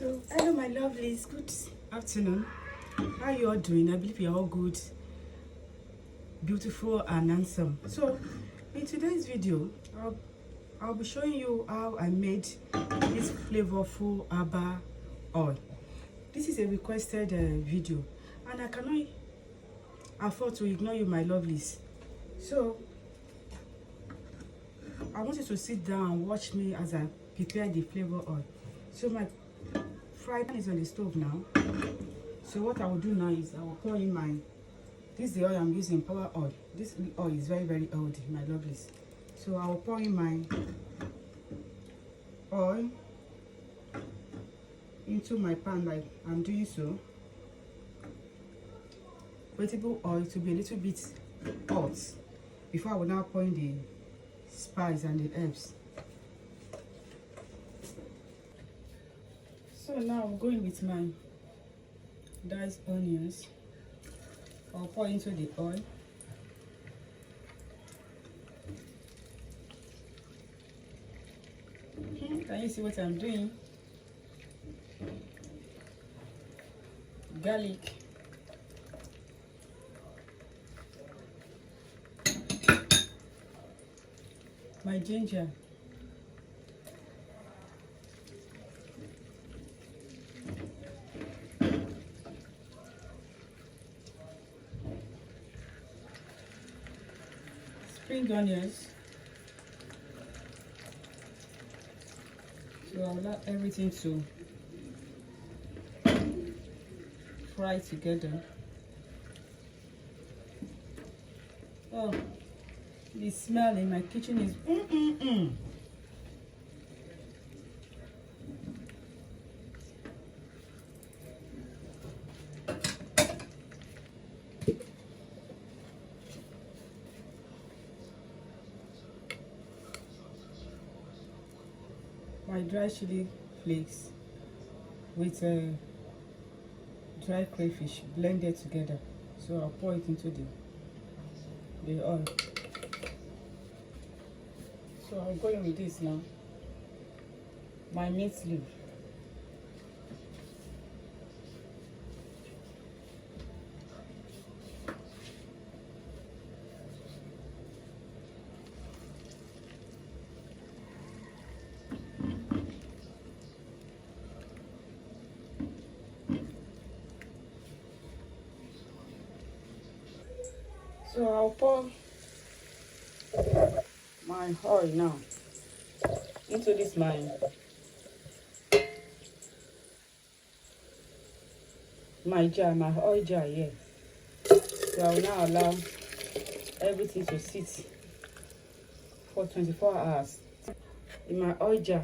So, hello my lovelies, good afternoon. How you all doing? I believe you're all good, beautiful and handsome. So, in today's video, I'll be showing you how I made this flavorful herbal oil. This is a requested video, and I cannot afford to ignore you, my lovelies. So, I want you to sit down and watch me as I prepare the flavor oil. So my fry pan is on the stove now. So what I will do now is I will pour in this is the oil I'm using, power oil. This oil is very, very oily, my lovelies. So I will pour in my oil into my pan like I'm doing so. Vegetable oil to be a little bit hot before I will now pour in the spice and the herbs. So now I'm going with my diced onions. I'll pour into the oil. Can you see what I'm doing? Garlic. My ginger. Spring onions. So I'll allow everything to fry together. Oh, the smell in my kitchen is my dry chili flakes with dry crayfish blended together. So I'll pour it into the oil. So I'll go in with this now. My mint leaf. So I'll pour my oil now into this my jar, my oil jar here. So I will now allow everything to sit for 24 hours in my oil jar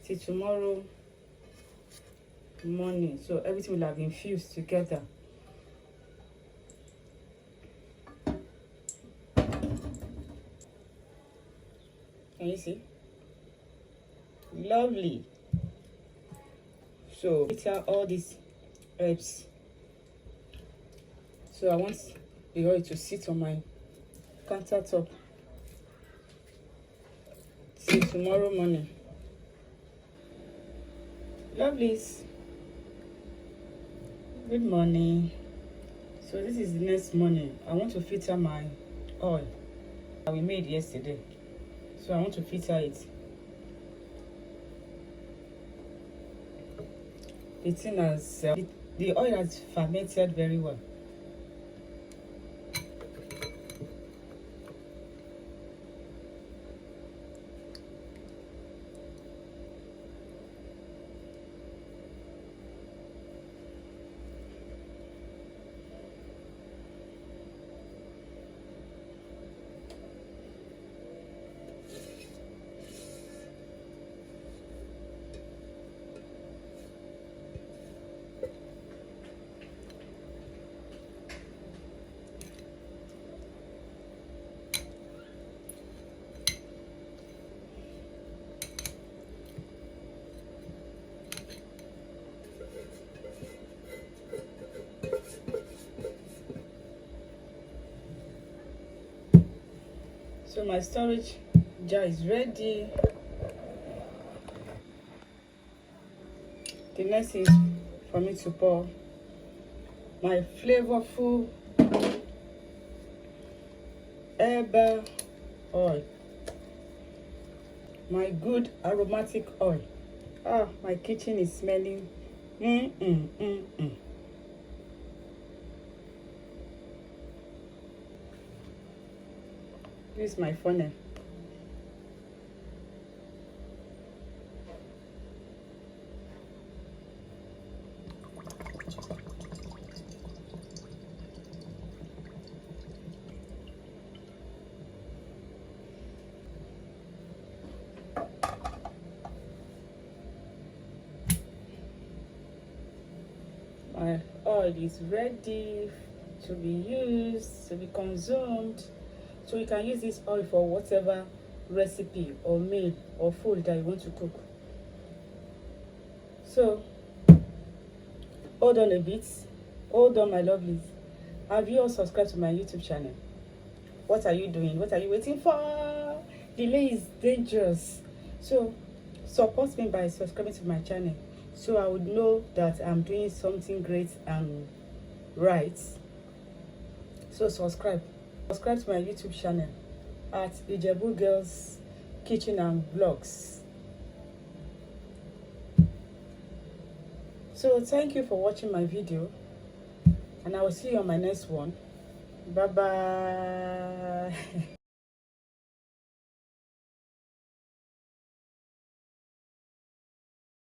till tomorrow morning. So everything will have been infused together. Can you see? Lovely. So filter all these herbs. So I want the oil to sit on my countertop till tomorrow morning. Lovelies. Good morning. So this is the next morning. I want to filter my oil that we made yesterday. So I want to filter it. The thing has the oil has fermented very well. So my storage jar is ready. The next is for me to pour my flavorful herbal oil, my good aromatic oil. My kitchen is smelling. This is my funnel. My oil is ready to be used, to be consumed. So you can use this oil for whatever recipe or meal or food that you want to cook. So hold on a bit. Hold on, my lovelies. Have you all subscribed to my YouTube channel? What are you doing? What are you waiting for? Delay is dangerous. So support me by subscribing to my channel, so I would know that I'm doing something great and right. So subscribe to my YouTube channel at Sisiijebu Girls Kitchen and Vlogs. So thank you for watching my video, and I will see you on my next one. Bye bye.